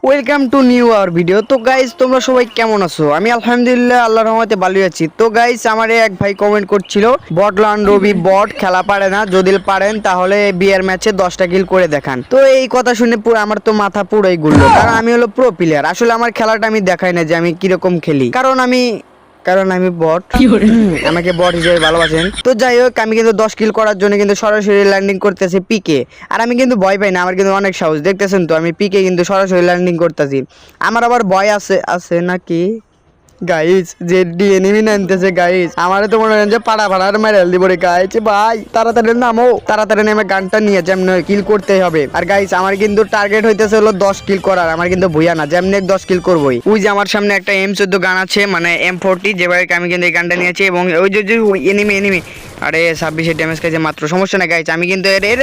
Welcome to new hour video. তো guys তোমরা সবাই কেমন আছো? আমি আলহামদুলিল্লাহ আল্লাহর রহমতে ভালোই আছি। তো গাইস আমার এক ভাই কমেন্ট করছিল বটলান রবি বট খেলা পারে না, যদি পারেন তাহলে বিয়ার ম্যাচে 10টা কিল করে দেখান। তো এই কথা শুনে পুরো আমার তো মাথা পুরোই ঘুরলো, কারণ আমি হলো প্রো প্লেয়ার। আসলে আমার খেলাটা আমি দেখাই না যে আমি কিরকম খেলি, কারণ আমি বট। আমাকে বট হিসেবে ভালোবাসেন। তো যাই হোক, আমি কিন্তু 10 কিল করার জন্য কিন্তু সরাসরি ল্যান্ডিং করতেছি পিকে। আর আমি কিন্তু ভয় পাই না, আমার কিন্তু অনেক সাহস। দেখতেছেন তো আমি পিকে কিন্তু সরাসরি ল্যান্ডিং করতেছি। আমার আবার ভয় আছে নাকি গাইস, যে এনিমি নামতেছে গাইস, আমারে তো মনে হয় যে পাড়া পাড়ার মেরেল দিব রে গাইস। ভাই তাড়াতাড়ি নামো, তাড়াতাড়ি নেমে গানটা নিয়ে যেমন কিল করতেই হবে। আর গাইস আমার কিন্তু টার্গেট হইতেছে হলো 10 কিল করার। আমার কিন্তু ভুয়া না, যেমন 10 কিল করবই। ওই যে আমার সামনে একটা M14 গান আছে, মানে M40, যেভাবে আমি কিন্তু এই গানটা নিয়েছি। এবং ওই যে এনিমি আরে 26 ড্যামেজ খাইছে মাত্র, সমস্যা না গাইস। আমি কিন্তু এর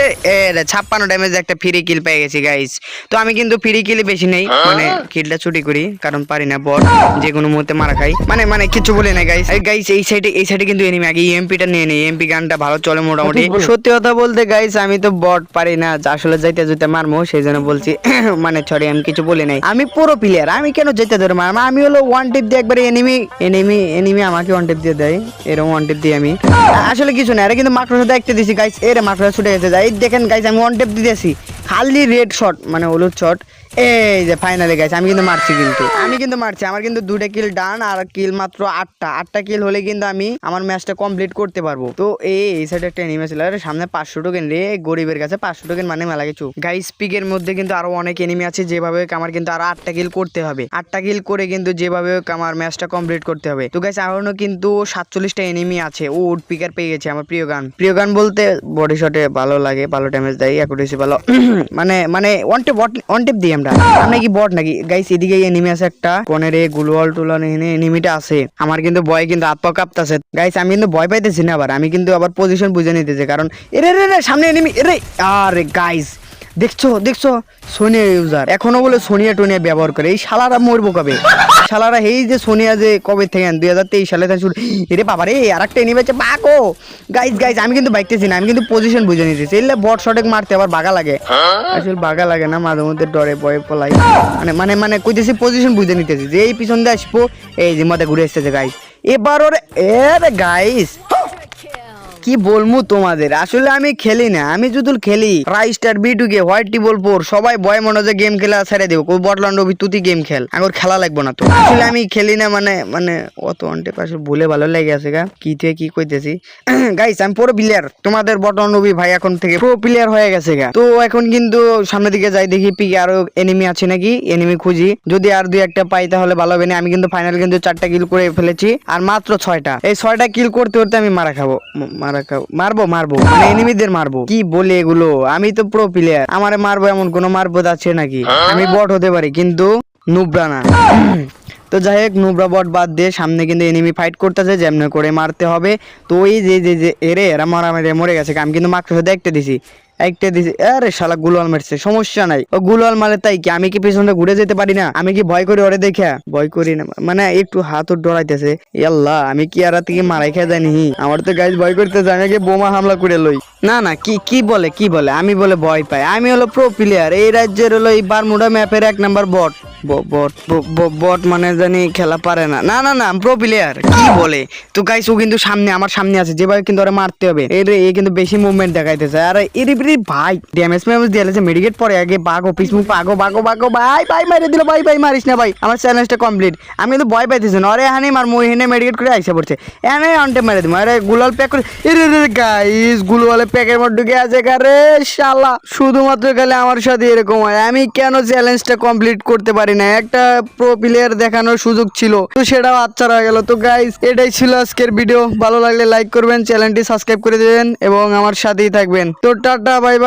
56 ড্যামেজ একটা ফ্রি কিল পেয়ে গেছি গাইস। তো আমি কিন্তু ফ্রি কিল বেশি নেই, মানে কিলটা চুরি করি, কারণ পারি না বট যে কোনো মুহূর্তে মারা খাই। মানে কিছু বলি না গাইস। গাইস এই সাইডে কিন্তু এনিমি। আগে এমপিটা নিয়ে নেই, এমপি গানটা ভালো চলে মোটামুটি। সত্যি কথা বলতে গাইস, আমি তো বট পারি না, আসলে যাইতে মারমো সেই জন্য বলছি। মানে সরি, আমি কিছু বলি নাই। আমি পুরো প্লেয়ার, আমি কেন যেতে ধরে মারবো? আমি হলো ওয়ান টিপ দিয়ে একবারে এনিমি আমাকে ওয়ান টিপ দিয়ে দেয়, এরকম ওয়ান টিপ দিয়ে আমি আসলে কিছু না। আরে কিন্তু মাকড়সা দেখতে দিছি গাইস, এরে মাকড়সা ছুটে গেছে। যাই দেখেন গাইস, আমি ওয়ান টিপ দিতেছি খালি রেড শট, মানে হলুদ শট। এই যে ফাইনালি গাইস আমি কিন্তু মারছি, আমার কিন্তু 2টা কিল ডান, আর কিল মাত্র 8টা কিল হলে কিন্তু আমি আমার ম্যাচটা কমপ্লিট করতে পারবো। তো এই সাইডে একটা এনিমি ছিল, আরে সামনে 500 টোকেন রে, গরিবের কাছে 500 টোকেন মানে মেলা কিছু গাইস। পিকের মধ্যে কিন্তু আরো অনেক এনিমি আছে, যেভাবে আমার কিন্তু আরো 8টা কিল করতে হবে। 8টা কিল করে কিন্তু যেভাবে আমার ম্যাচটা কমপ্লিট করতে হবে। তো গাইস এখনো কিন্তু 47টা এনিমি আছে। ও উড পিকার পেয়ে গেছে, আমার প্রিয় গান বলতে বডি শটে ভালো লাগে, ভালো ড্যামেজ দেয়, অ্যাকুরেসি ভালো। মানে ওয়ান টিপ দিই আমরা কি বট নাকি গাইস? এদিকে এনিমি আছে একটা কোণেরে, গুলওয়াল টুলান এনিমিটা আছে। আমার কিন্তু ভয় কিন্তু হাত পা কাঁপতাছে গাইস। আমি কিন্তু ভয় পাইতেছি না, আমি কিন্তু আবার পজিশন বুঝে নিতেছি, কারণ এরে সামনে এনিমি। আরে গাইস দেখছো সোনিয়া ইউজার এখনো বলে সোনিয়া টোনিয়া ব্যবহার করে। এই শালারা মরবো কবে? শালারা এই যে সোনিয়া যে কবে থেকে 2023 সালে শুরু। এরে বাবা রে, আর একটা এনিমি আছে বাগো। গাইস আমি কিন্তু বাইকতেছি না, আমি কিন্তু পজিশন বুঝে নিতেছি। এলে বট শটে মারতে আবার বাগা লাগে, আসলে বাগা লাগে না, মাঝে মধ্যে ডরে ভয়ে পলাই। মানে কইতেছি পজিশন বুঝে নিতেছি যে এই পিছন দিয়ে আসবো, এই যে মাথা ঘুরে আসতেছে গাইস। এবার ওরে এরে গাইস কি বলবো তোমাদের, আসলে আমি খেলি না। আমি যদি খেলি রাইস্টার বিটুকে হোয়াইট টিবল 4 সবাই ভয় মনে যে গেম খেলা ছেড়ে দেবো। কোই বটলান্ড রবি তুই গেম খেল, আমার খেলা লাগবো না। তো আসলে আমি খেলি না, মানে অত অন্টে পাশে ভুলে ভালো লেগে আছে গা কি থেকে কি কইতেছি। গাইস আমি পুরো প্লেয়ার, তোমাদের বটলান্ড রবি ভাই এখন থেকে প্রো প্লেয়ার হয়ে গেছে গা। তো এখন কিন্তু সামনের দিকে যাই, দেখি পিকে আরো এনিমি আছে নাকি, এনিমি খুঁজি। যদি আর 2-1টা পাই তাহলে ভালো হবে না। আমি কিন্তু ফাইনাল কিন্তু 4টা কিল করে ফেলেছি, আর মাত্র 6টা। এই 6টা কিল করতে আমি মারবো মানে এনিমিদের মারবো। কি বলে এগুলো? আমি তো প্রো প্লেয়ার, আমারে মারবো এমন কোনো মারবো আছে নাকি? আমি বট হতে পারি কিন্তু নুবরা না। তো যাই হোক, নুবরা বট বাদ দিয়ে সামনে কিন্তু এনিমি ফাইট করতেছে, যেমন করে মারতে হবে। তো ওই যে এরা মারামারি মরে গেছে। আমি কিন্তু মাত্র দেখতে দিছি, আরে শালা গুলাল মারছে, সমস্যা নাই, ও গুলাল মারে তাই কি আমি কি পিছনে ঘুরে যেতে পারি না? আমি কি ভয় করি ওরে দেখা? ভয় করি না, মানে একটু হাত ডরাইতেছে। আল্লাহ, আমি কি আর থেকে মারাই খেয়ে যাইনি? আমার তো গাইজ ভয় করতেছে, আমি বোমা হামলা করে লই। না কি বলে আমি বলে ভয় পাই? আমি হলো প্রো প্লেয়ার, এই রাজ্যের হলো এই বারমুডা ম্যাপের 1 নাম্বার বট। বট মানে জানি খেলা পারে না। না প্রো প্লেয়ার কি বলে? তো গাইস ও কিন্তু আমার সামনে আছে, যেভাবে কিন্তু ওরা মারতে হবে। এ কিন্তু বেশি মুভমেন্ট দেখাইতেছে। আর ভাই ড্যামেজ দিয়েছে, মেডিকেট পরে আগে বাগো পিসমুখ বাগো ভাই মারে দিল। ভাই মারিস না ভাই, আমার চ্যালেঞ্জটা কমপ্লিট। আমি কিন্তু ভয় পাইতেছি না, আরে হানি মার মই হেনে মেডিকেট করে আইসা পড়ছে, এনে অনটে মেরে দিব। আরে গুলাল প্যাক করে গাইস, গুলালে প্যাকের মধ্যে ঢুকে আছে কারে শালা। শুধুমাত্র গেলে আমার সাথে এরকম হয়, আমি কেন চ্যালেঞ্জটা কমপ্লিট করতে পারি না? একটা প্রো প্লেয়ার দেখানোর সুযোগ ছিল, তো সেটাও হাতছাড়া হয়ে গেল। তো গাইস এটাই ছিল আজকের ভিডিও। ভালো লাগলে লাইক করবেন, চ্যানেলটি সাবস্ক্রাইব করে দেবেন এবং আমার সাথেই থাকবেন। তো টাটা বাই বাই।